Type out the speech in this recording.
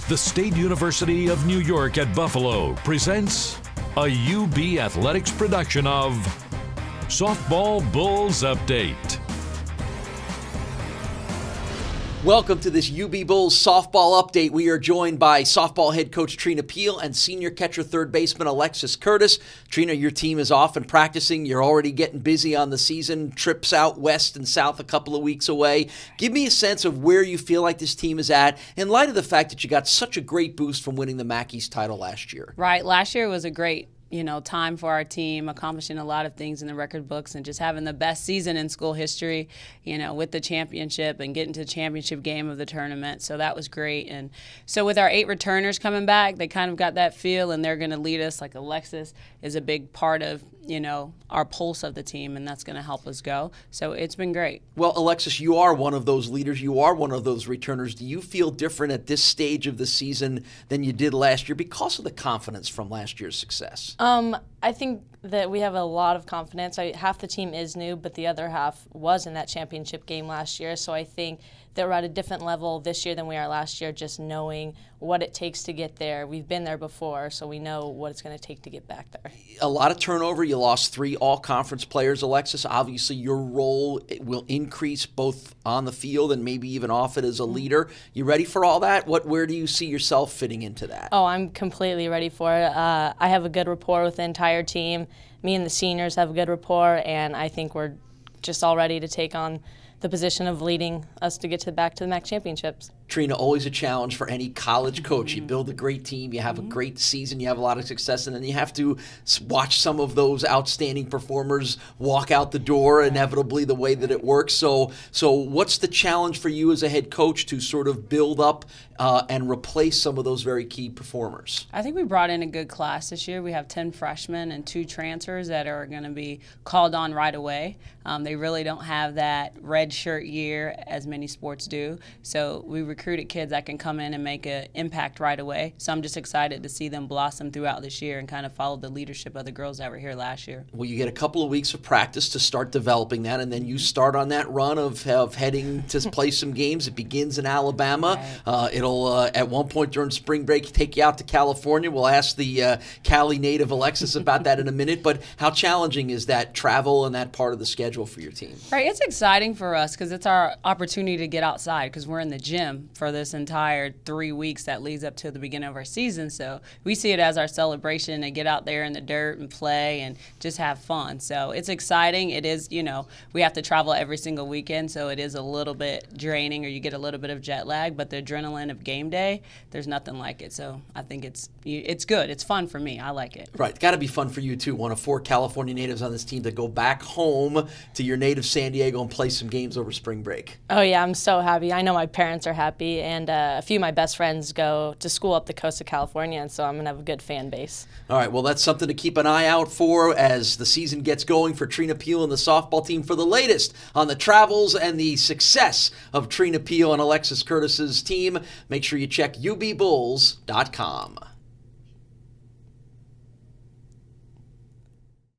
The State University of New York at Buffalo presents a UB Athletics production of Softball Bulls Update. Welcome to this UB Bulls softball update. We are joined by softball head coach Trina Peel and senior catcher third baseman Alexis Curtis. Trina, your team is off and practicing. You're already getting busy on the season. Trips out west and south a couple of weeks away. Give me a sense of where you feel like this team is at in light of the fact that you got such a great boost from winning the Mackey's title last year. Right. Last year was a great time for our team, accomplishing a lot of things in the record books and just having the best season in school history, with the championship and getting to the championship game of the tournament. So that was great. And so with our 8 returners coming back, they kind of got that feel, and they're going to lead us. Like Alexis is a big part of, our pulse of the team, and that's going to help us go. So it's been great. Well, Alexis, you are one of those leaders. You are one of those returners. Do you feel different at this stage of the season than you did last year because of the confidence from last year's success? I think that we have a lot of confidence. Half the team is new, but the other half was in that championship game last year. So I think that we're at a different level this year than we are last year, just knowing what it takes to get there. We've been there before, so we know what it's going to take to get back there. A lot of turnover. You lost 3 all-conference players, Alexis. Obviously, your role will increase both on the field and maybe even off it as a leader. You ready for all that? Where do you see yourself fitting into that? Oh, I'm completely ready for it. I have a good rapport with the entire team. Me and the seniors have a good rapport, and I think we're just all ready to take on the position of leading us to get back to the MAC championships. Trina, always a challenge for any college coach. You build a great team, you have a great season, you have a lot of success, and then you have to watch some of those outstanding performers walk out the door inevitably the way that it works. So what's the challenge for you as a head coach to sort of build up and replace some of those very key performers? I think we brought in a good class this year. We have 10 freshmen and 2 transfers that are going to be called on right away. They really don't have that red shirt year as many sports do. So we recruited kids that can come in and make an impact right away. So I'm just excited to see them blossom throughout this year and kind of follow the leadership of the girls that were here last year. Well, you get a couple of weeks of practice to start developing that, and then you start on that run of heading to play some games. It begins in Alabama. Right. It'll, at one point during spring break, take you out to California. We'll ask the Cali native Alexis about that in a minute. But how challenging is that travel and that part of the schedule for your team? Right. It's exciting for us because it's our opportunity to get outside because we're in the gym for this entire 3 weeks that leads up to the beginning of our season. So we see it as our celebration to get out there in the dirt and play and just have fun. So it's exciting. It is, we have to travel every single weekend, so it is a little bit draining, or you get a little bit of jet lag, but the adrenaline of game day, there's nothing like it. So I think it's good. It's fun for me. I like it. Right. It's got to be fun for you, too. One of 4 California natives on this team to go back home to your native San Diego and play some games over spring break. Oh, yeah. I'm so happy. I know my parents are happy, and a few of my best friends go to school up the coast of California, and so I'm going to have a good fan base. All right. Well, that's something to keep an eye out for as the season gets going for Trina Peel and the softball team. For the latest on the travels and the success of Trina Peel and Alexis Curtis's team, make sure you check ubbulls.com.